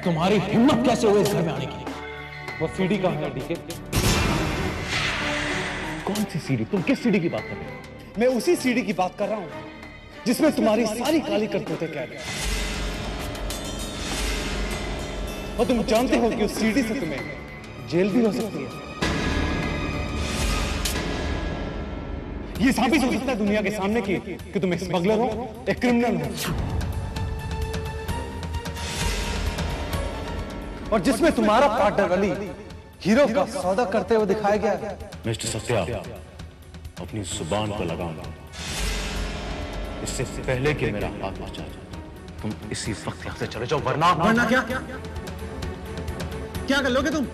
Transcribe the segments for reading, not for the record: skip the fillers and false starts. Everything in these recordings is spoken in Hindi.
तुम्हारी हिम्मत कैसे हुई इस घर में आने की? वो सीडी कहाँ है डीके? कौन सी सीडी? तुम किस सीडी की बात कर रहे हो? मैं उसी सीडी की बात कर रहा हूं जिसमें तुम्हारी सारी काली करतूतें कैद हैं। और तुम जानते हो कि उस सीडी से तुम्हें जेल भी हो सकती है। ये साबित हो सकता है दुनिया के सामने कि तुम एक स्मगलर हो, एक क्रिमिनल हो, और जिसमें तुम्हारा पार्टनर अली हीरो का सौदा करते हुए दिखाया गया है। मिस्टर सत्या, अपनी जुबान को लगाम दो। इससे पहले कि मेरा हाथ बचा जाए, तुम इसी वक्त यहां से चले जाओ, वरना क्या क्या कर लोगे तुम?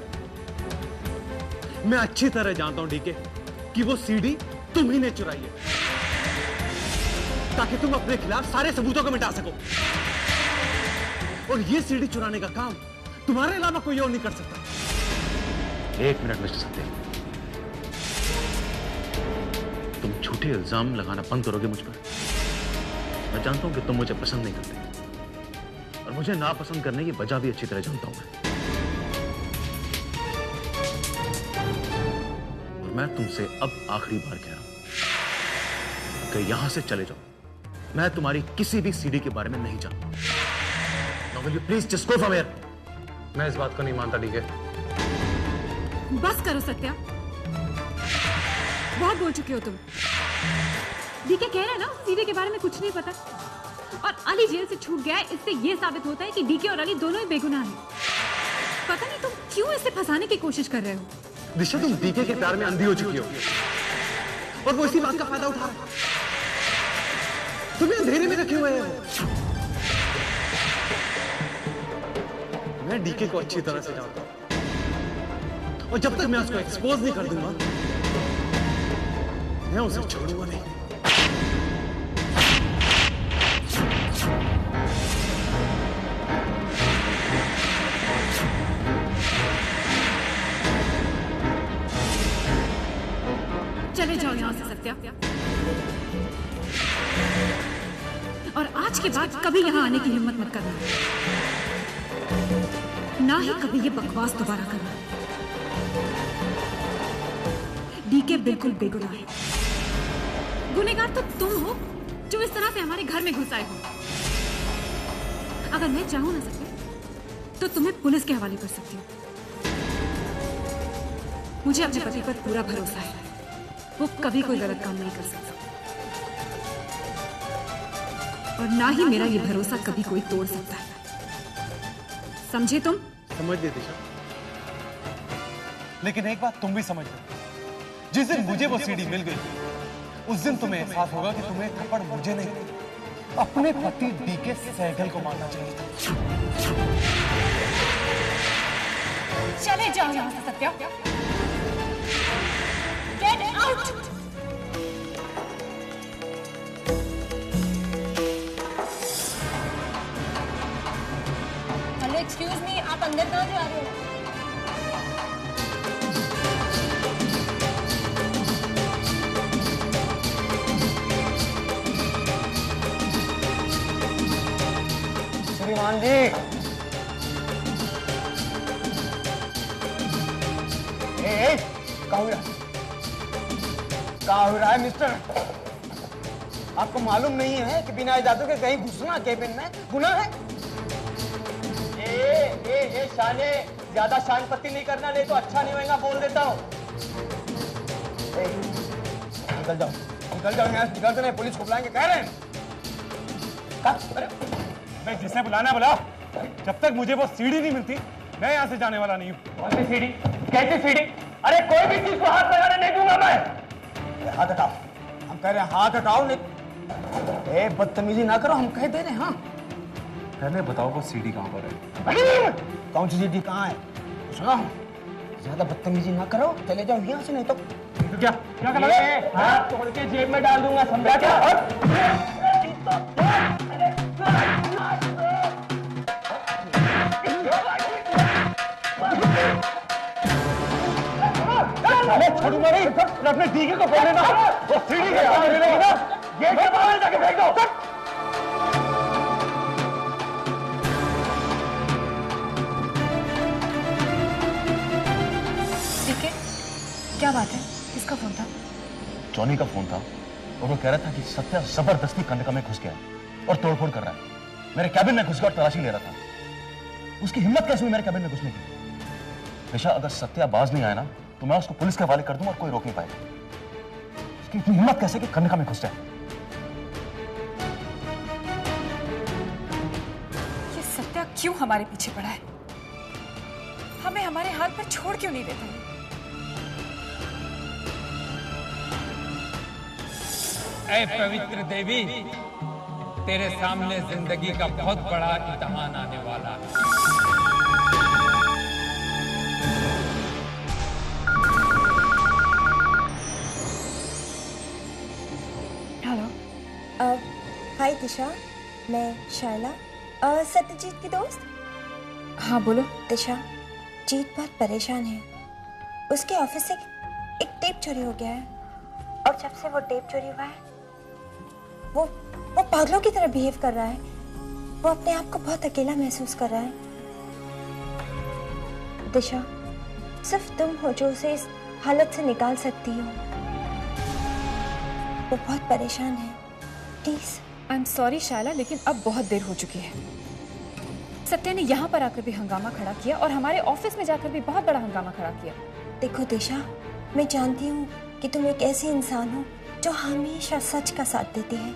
मैं अच्छी तरह जानता हूं डीके कि वो सीडी तुम ही ने चुराई है, ताकि तुम अपने खिलाफ सारे सबूतों को मिटा सको। और ये सीडी चुराने का काम तुम्हारे अलावा कोई और नहीं कर सकता। एक मिनट मिस्टर सत्या, तुम झूठे इल्जाम लगाना बंद करोगे मुझ पर? मैं जानता हूं कि तुम मुझे पसंद नहीं करते, और मुझे नापसंद करने की वजह भी अच्छी तरह जानता हूं मैं। और मैं तुमसे अब आखिरी बार कह रहा हूं कि यहां से चले जाओ। मैं तुम्हारी किसी भी सीडी के बारे में नहीं जानता। Now will you please just go from here? मैं इस बात को नहीं मानता डीके। बस करो सत्या, बहुत बोल चुके हो तुम। डीके कह रहे हैं ना सीडी के बारे में कुछ नहीं पता, और अली जेल से छूट गया है। इससे ये साबित होता है कि डीके और अली दोनों ही बेगुनाह हैं। पता नहीं तुम क्यों इसे फंसाने की कोशिश कर रहे हो। दिशा, तुम डीके के प्यार में अंधी हो चुकी हो, और वो इसी बात का फायदा उठा रहा है। तुम्हें अंधेरे में रखे हुए हैं। मैं डीके को अच्छी तरह से जानता हूं, और जब तक मैं उसको एक्सपोज नहीं कर दूंगा, मैं उसे छोड़ूंगा नहीं। चले जाओ यहां से सत्या, और आज के बाद कभी यहां आने की हिम्मत मत करना, ना ही कभी ये बकवास दोबारा करना। डीके बिल्कुल बेगुनाह है। गुनहगार तो तुम हो जो इस तरह से हमारे घर में घुस आए हो। अगर मैं चाहूं ना सके तो तुम्हें पुलिस के हवाले कर सकती हूँ। मुझे अपने पति पर पूरा भरोसा है, वो कभी कोई गलत काम नहीं कर सकता, और ना ही मेरा ये भरोसा कभी कोई तोड़ सकता है। समझे तुम? समझ ले दिशा, लेकिन एक बात तुम भी समझ लो, जिस दिन मुझे वो सीडी मिल गई, उस दिन तुम्हें एहसास होगा कि तुम्हें थप्पड़ मुझे नहीं, अपने पति डीके सहगल को मारना चाहिए था। चले जाओ यहां से Satya, get out. Hello excuse me, आप अंदर कहाँ जा रहे हो? श्रीमान जी, क्या हो रहा है मिस्टर? आपको मालूम नहीं है कि बिना इजाजत के कहीं घुसना केबिन में गुनाह है? ए शाने, ज्यादा शान पत्ती नहीं करना, नहीं तो अच्छा नहीं होगा, बोल देता हूँ। निकल जाओ यहाँ से, निकलते नहीं, पुलिस को बुलाएंगे, कह रहे हैं। मैं जिसे बुलाना बुलाओ, जब तक मुझे वो सीढ़ी नहीं मिलती मैं यहाँ से जाने वाला नहीं हूँ। कौन सी सीढ़ी? कैसी सीढ़ी? अरे कोई भी चीज को हाथ लगाने नहीं दूंगा मैं। हाथ हटाओ, हम कह रहे हैं हाथ हटाओ। नहीं, बदतमीजी ना करो, हम कह दे रहे हैं। हाँ, पहले बताओ वो सीढ़ी कहाँ पर है? कौन सी सीढ़ी कहाँ है? सुनो, ज्यादा बदतमीजी ना करो, चले जाओ यहाँ से, नहीं तो क्या करोगे? हाथ तोड़ के जेब में डाल दूंगा, समझा क्या? छोड़ूंगा नहीं, अपने डीके को बोल देना, वो सीढ़ी के सामने मिलेगी ना, गेट के बाहर जाके फेंक दो। जॉनी का फोन था और वो कह रहा था कि सत्या जबरदस्ती कन्नका में घुस गया है और तोड़फोड़ कर रहा है। मेरे कैबिन में घुस गया और तलाशी ले रहा था। उसकी हिम्मत कैसे हुई मेरे कैबिन में घुसने की? निशा, अगर सत्या बाज नहीं आया ना तो मैं उसको पुलिस के हवाले कर दूंगा और कोई रोक नहीं पाएगा। उसकी इतनी हिम्मत कैसे कि कन्नका में घुस जाए? ये सत्या क्यों हमारे पीछे पड़ा है? हमें हमारे हाल पर छोड़ क्यों नहीं देता? ऐ पवित्र देवी, तेरे सामने जिंदगी का बहुत बड़ा इम्तिहान आने वाला है। हेलो। हाय दिशा, मैं शायला, सत्यजीत की दोस्त। हाँ बोलो। दिशा, जीत बहुत परेशान है। उसके ऑफिस से एक टेप चोरी हो गया है और जब से वो टेप चोरी हुआ है वो पागलों की तरह बिहेव कर रहा है। वो अपने आप को बहुत अकेला महसूस कर रहा है। दिशा, सिर्फ तुम हो जो उसे इस हालत से निकाल सकती हो। वो बहुत परेशान है, please. I am sorry Shylla, लेकिन अब बहुत देर हो चुकी है। सत्या ने यहाँ पर आकर भी हंगामा खड़ा किया और हमारे ऑफिस में जाकर भी बहुत बड़ा हंगामा खड़ा किया। देखो दिशा, मैं जानती हूँ कि तुम एक ऐसी इंसान हो जो हमेशा सच का साथ देती है,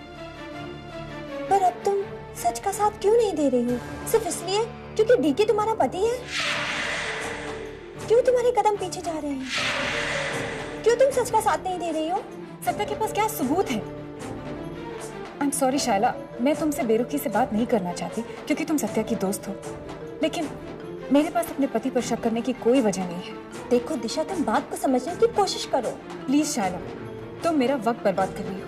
पर अब तुम सच का साथ क्यों नहीं दे रही हो? सिर्फ इसलिए क्योंकि डीके तुम्हारा पति है? क्यों तुम्हारे कदम पीछे जा रहे हैं? क्यों तुम सच का साथ नहीं दे रही हो? सत्या के पास क्या सबूत है? आई एम सॉरी शायला, मैं तुमसे बेरुखी से बात नहीं करना चाहती क्योंकि तुम सत्या की दोस्त हो, लेकिन मेरे पास अपने पति पर शक करने की कोई वजह नहीं है। देखो दिशा, तुम बात को समझने की कोशिश करो। प्लीज शायला, तुम मेरा वक्त बर्बाद कर रही हो।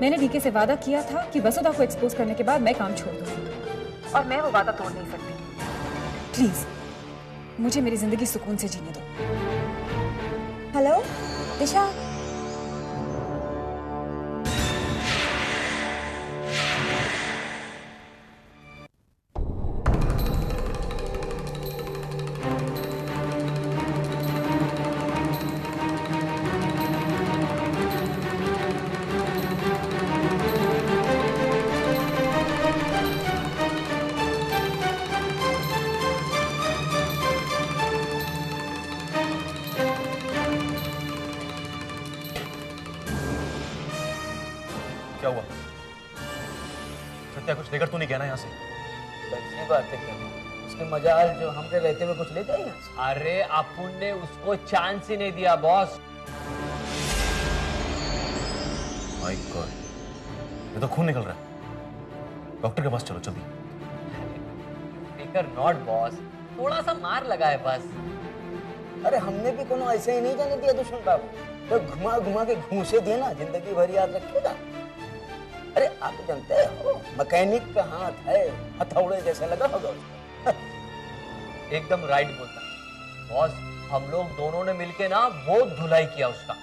मैंने डीके से वादा किया था कि वसुधा को एक्सपोज करने के बाद मैं काम छोड़ दूंगी और मैं वो वादा तोड़ नहीं सकती। प्लीज मुझे मेरी जिंदगी सुकून से जीने दो। हेलो दिशा, क्या हुआ? सत्या कुछ लेकर तो नहीं कहना यहाँ से? कैसी बातें कर रहे हैं? उसके मजाल जो हमने रहते हुए कुछ ले जाएगा। अरे अपुन ने उसको चांस ही नहीं दिया बॉस। माय गॉड, ये तो खून निकल रहा है। डॉक्टर के पास चलो जल्दी। फिकर नॉट बॉस, थोड़ा सा मार लगा है बस। अरे हमने भी कोनो ऐसे ही नहीं जाने दिया दुश्मन बाबू, तो घुमा घुमा के घूंसे दिए ना, जिंदगी भर याद रखेगा। अरे आप जानते हो मैकेनिक का हाथ है, हथौड़े जैसा लगा होगा उसको। एकदम राइट बोलता बॉस, हम लोग दोनों ने मिलके ना बहुत धुलाई किया उसका।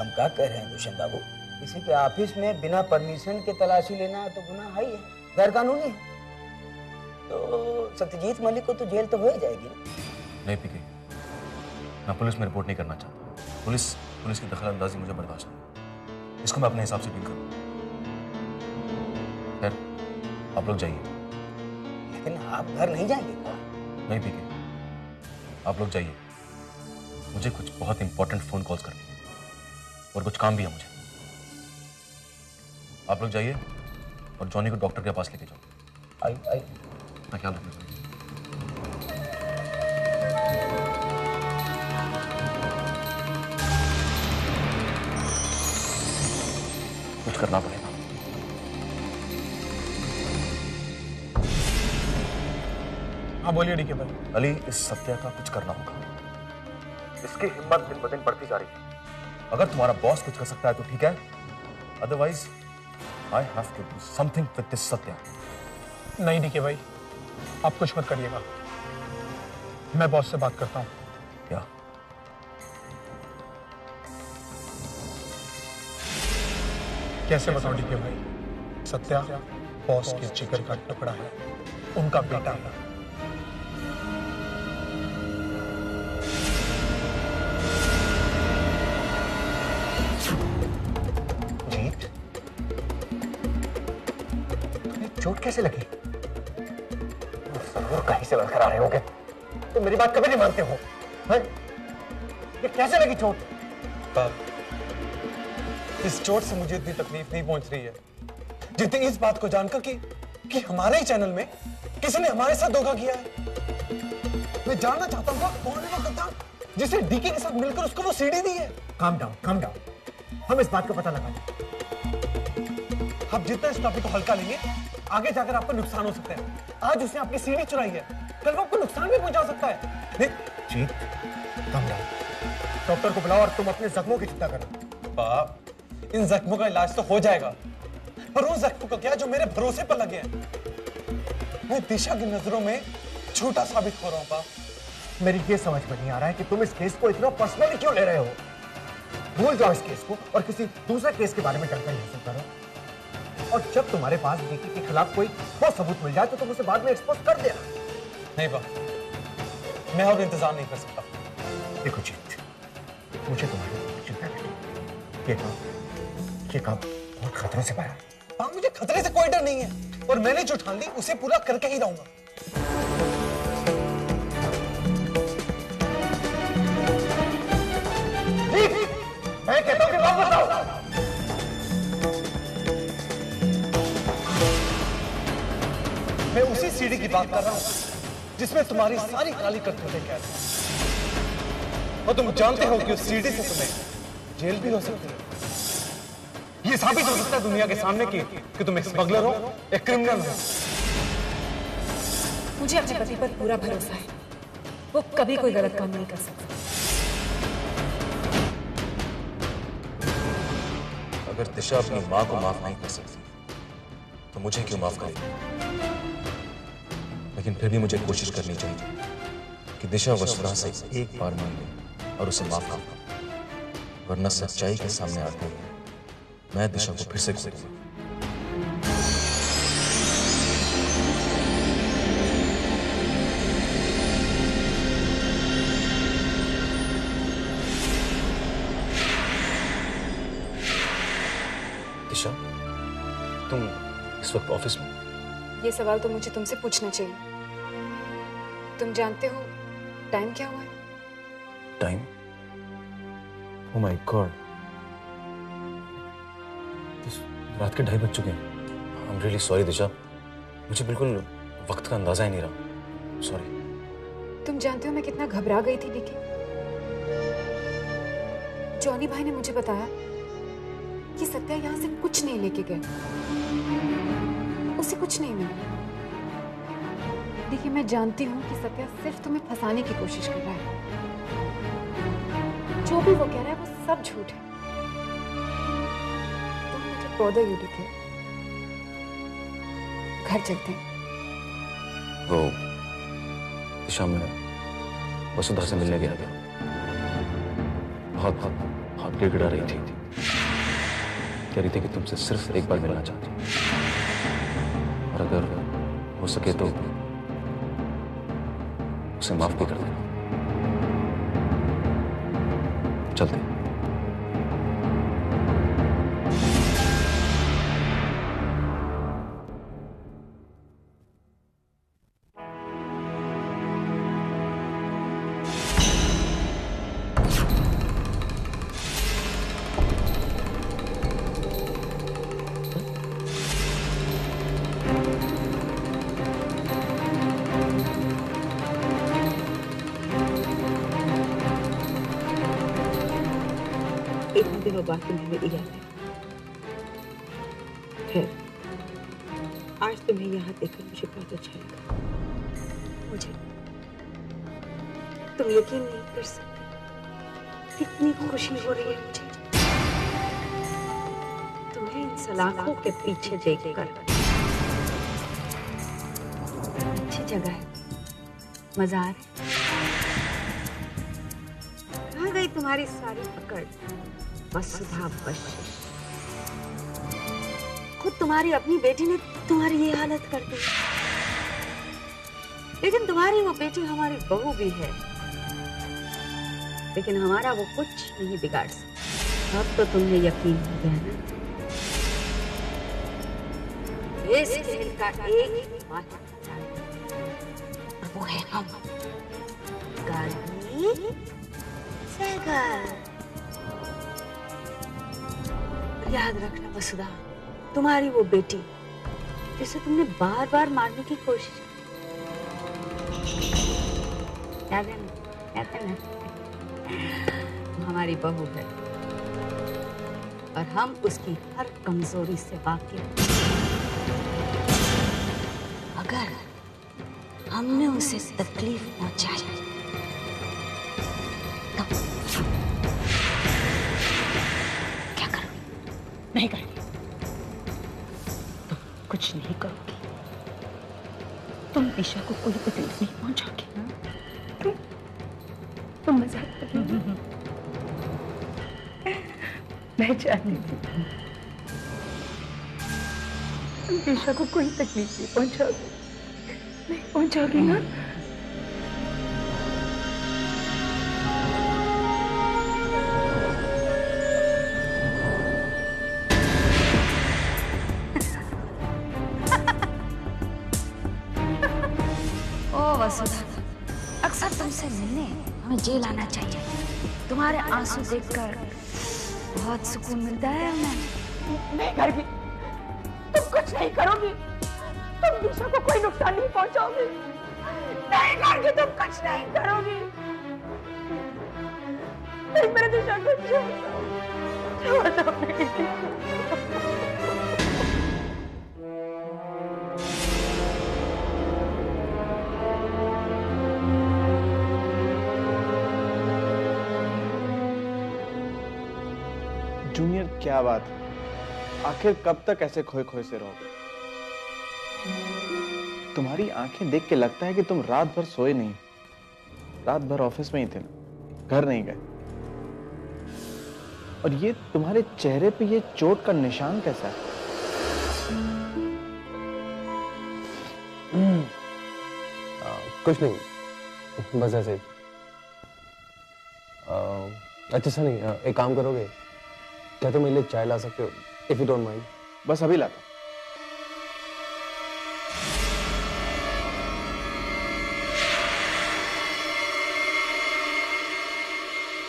हम क्या कह रहे हैं दुष्यंत बाबू, किसी के ऑफिस में बिना परमिशन के तलाशी लेना तो गुनाह है ही है, गैर कानूनी है। तो सत्यजीत मलिक को तो जेल तो हो ही जाएगी ना। नहीं पीके, मैं पुलिस में रिपोर्ट नहीं करना चाहता। पुलिस की दखलंदाजी मुझे बर्दाश्त नहीं। इसको मैं अपने हिसाब से डील करूँ। खैर, आप लोग जाइए। लेकिन आप घर नहीं जाएंगे क्या? नहीं पीके, आप लोग जाइए। मुझे कुछ बहुत इंपॉर्टेंट फोन कॉल्स करनी है और कुछ काम भी है मुझे। आप लोग जाइए और जॉनी को डॉक्टर के पास लेके जाओ। आई मैं ख्याल रखूंगा। कुछ करना पड़ेगा। हाँ बोलिए डीके भाई। अली, इस सत्या का कुछ करना होगा। इसकी हिम्मत दिन ब दिन बढ़ती जा रही है। अगर तुम्हारा बॉस कुछ कर सकता है तो ठीक है, otherwise I have to do something with this Satya. नहीं डीके भाई, आप कुछ मत करिएगा, मैं बॉस से बात करता हूँ। क्या? कैसे बताऊं डीके भाई, सत्या बॉस के जिगर का टुकड़ा है, उनका बेटा है। चोट कैसे लगी? जरूर कहीं से लड़खड़ा रहे होगे। तो मेरी बात कभी नहीं मानते हो? है? ये कैसे लगी चोट? इस चोट से मुझे इतनी तकलीफ नहीं पहुंच रही है जितनी इस बात को जानकर कि हमारे ही चैनल में किसी ने हमारे साथ धोखा किया है। मैं जानना चाहता हूँ कौन है वो गद्दार जिसे डीके के साथ मिलकर उसको वो सीढ़ी दी है। Calm down, calm down. हम इस बात का पता लगाएंगे। आप जितना इस टॉपिक को हल्का लेंगे आगे जाकर आपको नुकसान हो सकता है। आज उसने आपकी सीढ़ी चुराई है, कल वो आपको नुकसान भी पहुंचा सकता है। जीत, काम डाउन। डॉक्टर को बुलाओ और तुम अपने जख्मों की चिंता करो। बाप, इन जख्मों का इलाज तो हो जाएगा, पर उन जख्मों का क्या जो मेरे भरोसे पर लगे हैं? मैं दिशा की नजरों में झूठा साबित हो रहा हूँ बाप। मेरी ये समझ में नहीं आ रहा है कि तुम इस केस को इतना पर्सनली क्यों ले रहे हो? भूल जाओ इस केस को और किसी दूसरे केस के बारे में जानकारी हासिल करो। और जब तुम्हारे पास डीके के खिलाफ कोई ठोस सबूत मिल जाए तो तुम उसे बाद में एक्सपोज कर देना। नहीं बाप, मैं और इंतजार नहीं कर सकता। देखो जीत, मुझे तुम्हारी चिंता नहीं। ये काम बहुत खतरों से भरा है। हाँ, मुझे खतरे से कोई डर नहीं है और मैंने जो ठान ली उसे पूरा करके ही रहूंगा। मैं कहता हूं कि वापस आओ। मैं उसी सीढ़ी की बात कर रहा हूं जिसमें तुम्हारी सारी काली करतूतें कैद हैं। और तुम जानते हो कि उस सीढ़ी से तुम्हें जेल भी हो सकती है। ये साबित हो सकता है दुनिया के सामने कि तुम एक स्मगलर हो, एक क्रिमिनल हो। मुझे अपने पति पर पूरा भरोसा है, वो कभी कोई गलत काम नहीं कर सकता। अगर दिशा अपनी मां को माफ नहीं कर सकती तो मुझे क्यों माफ करेगी? लेकिन फिर भी मुझे कोशिश करनी चाहिए कि दिशा वसुधा से एक बार मान ले और उसे माफ कर, वरना सच्चाई के सामने आते हुए मैं दिशा को फिर से खो दूंगा। दिशा, तुम इस वक्त ऑफिस में? ये सवाल तो मुझे तुमसे पूछना चाहिए। तुम जानते हो टाइम क्या हुआ है? टाइम? ओह माय गॉड, रात के 2:30 बज चुके हैं। आई एम रियली सॉरी दिशा, मुझे बिल्कुल वक्त का अंदाजा ही नहीं रहा। सॉरी। तुम जानते हो मैं कितना घबरा गई थी डीके। जॉनी भाई ने मुझे बताया कि सत्या यहाँ से कुछ नहीं लेके गया, उसे कुछ नहीं मिला। देखिए, मैं जानती हूँ कि सत्या सिर्फ तुम्हें फंसाने की कोशिश कर रहा है। जो भी वो कह रहा है वो सब झूठ है। तुम मुझे बॉदर यू डीके, घर चलते हैं। वो दिशा में वसुधा से मिलने गया था, बहुत गिड़गिड़ा रही थी। कह रही थी कि तुमसे सिर्फ एक बार मिलना चाहती हूँ और अगर हो सके तो उसे माफ भी कर देना। चलते हैं। इतने दिनों बाद तुम्हें मेरी याद है। खैर, आज तुम्हें यहाँ देखकर मुझे बहुत अच्छा लगा। मुझे तुम यकीन नहीं कर सकते कितनी खुशी हो रही है मुझे तुम्हें इन सलाखों के पीछे देखकर। अच्छी जगह है, मजा आ रहा है। कहाँ गई तुम्हारी सारी पकड़? वसुधा बस खुद तुम्हारी अपनी बेटी ने तुम्हारी ये हालत कर दी, लेकिन तुम्हारी वो बेटी हमारी बहू भी है, लेकिन हमारा वो कुछ नहीं बिगाड़ सकता। अब तो तुम्हें यकीन हो गया ना? इस खेल का एक मात्र और वो है हम, गार्गी सैगल। याद रखना वसुधा, तुम्हारी वो बेटी जिसे तुमने बार बार मारने की कोशिश की, याद है ना? याद है ना? हमारी बहू है और हम उसकी हर कमजोरी से वाकिफ। अगर हमने उसे तकलीफ पहुंचाई तब क्या करोगी? नहीं करेंगे। तुम कुछ नहीं करोगी। तुम दिशा को कोई तकलीफ नहीं पहुंचाओगी। तुम मजाक कर रही हो। मैं चाहती थी तुम दिशा को कोई तकलीफ नहीं पहुंचाओगी। नहीं पहुंचाओगी ना? ओ वसुधा, अक्सर तुमसे मिलने हमें जेल आना चाहिए। तुम्हारे आंसू देखकर बहुत सुकून मिलता है हमें। नहीं गर्भी, तुम कुछ नहीं करोगी। तुम दिशा को कोई नुकसान नहीं पहुंचाओगी। नहीं गर्भी, तुम कुछ नहीं करोगी। नहीं, मेरे दिशा को छोड़ दो, नहीं। जूनियर, क्या बात है? आखिर कब तक ऐसे खोए खोए से रहोगे? तुम्हारी आंखें देख के लगता है कि तुम रात भर सोए नहीं। रात भर ऑफिस में ही थे ना, घर नहीं गए। और ये तुम्हारे चेहरे पे ये चोट का निशान कैसा है? कुछ नहीं, बस ऐसे। अच्छा सनी, एक काम करोगे क्या? तुम मेरे लिए चाय ला सकते हो, इफ यू डोंट माइंड? बस अभी लाता।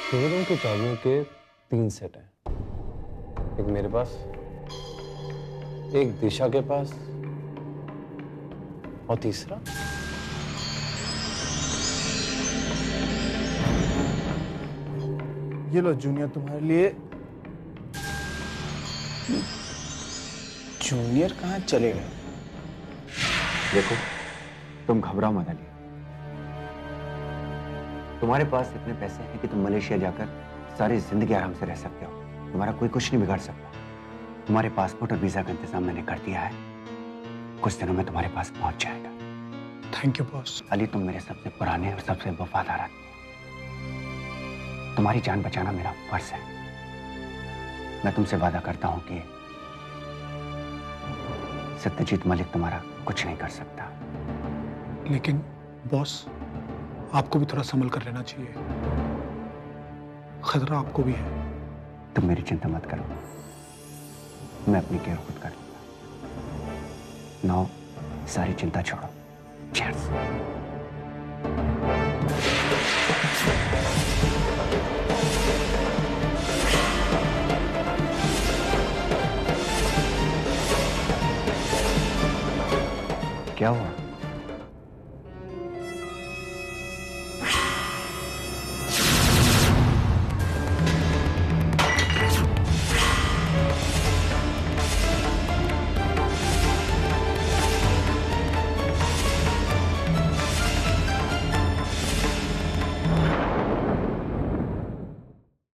शेयरों की चाबियों के 3 सेट हैं। एक मेरे पास, एक दिशा के पास और तीसरा ये लो जूनियर, तुम्हारे लिए। जूनियर कहाँ चले गए? देखो, तुम घबराओ मत अली। तुम्हारे पास इतने पैसे हैं कि तुम मलेशिया जाकर सारी जिंदगी आराम से रह सकते हो। तुम्हारा कोई कुछ नहीं बिगाड़ सकता। तुम्हारे पासपोर्ट और वीजा का इंतजाम मैंने कर दिया है। कुछ दिनों में तुम्हारे पास पहुंच जाएगा। Thank you boss. अली, तुम मेरे सबसे पुराने और सबसे वफादार आदमी। तुम्हारी जान बचाना मेरा फर्ज है। मैं तुमसे वादा करता हूं कि सत्यजीत मलिक तुम्हारा कुछ नहीं कर सकता। लेकिन बॉस, आपको भी थोड़ा संभल कर रहना चाहिए। खतरा आपको भी है। तुम मेरी चिंता मत करो, मैं अपनी केयर खुद कर लूंगा। नाउ सारी चिंता छोड़ो। चीयर्स। क्या हुआ?